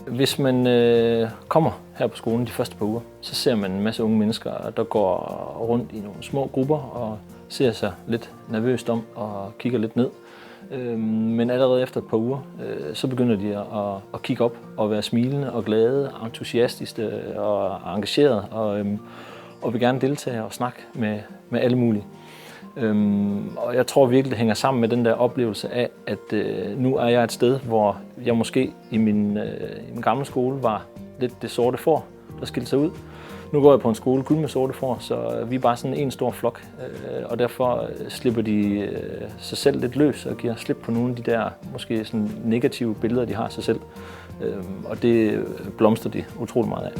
Hvis man kommer her på skolen de første par uger, så ser man en masse unge mennesker, der går rundt i nogle små grupper og ser sig lidt nervøst om og kigger lidt ned. Men allerede efter et par uger, så begynder de at kigge op og være smilende og glade, entusiastiske og engagerede og vil gerne deltage og snakke med alle mulige. Og jeg tror virkelig, det hænger sammen med den der oplevelse af, at nu er jeg et sted, hvor jeg måske i min gamle skole var lidt det sorte får, der skilte sig ud. Nu går jeg på en skole kun med sorte får, så vi er bare sådan en stor flok, og derfor slipper de sig selv lidt løs og giver slip på nogle af de der måske sådan negative billeder, de har af sig selv. Og det blomstrer de utrolig meget af.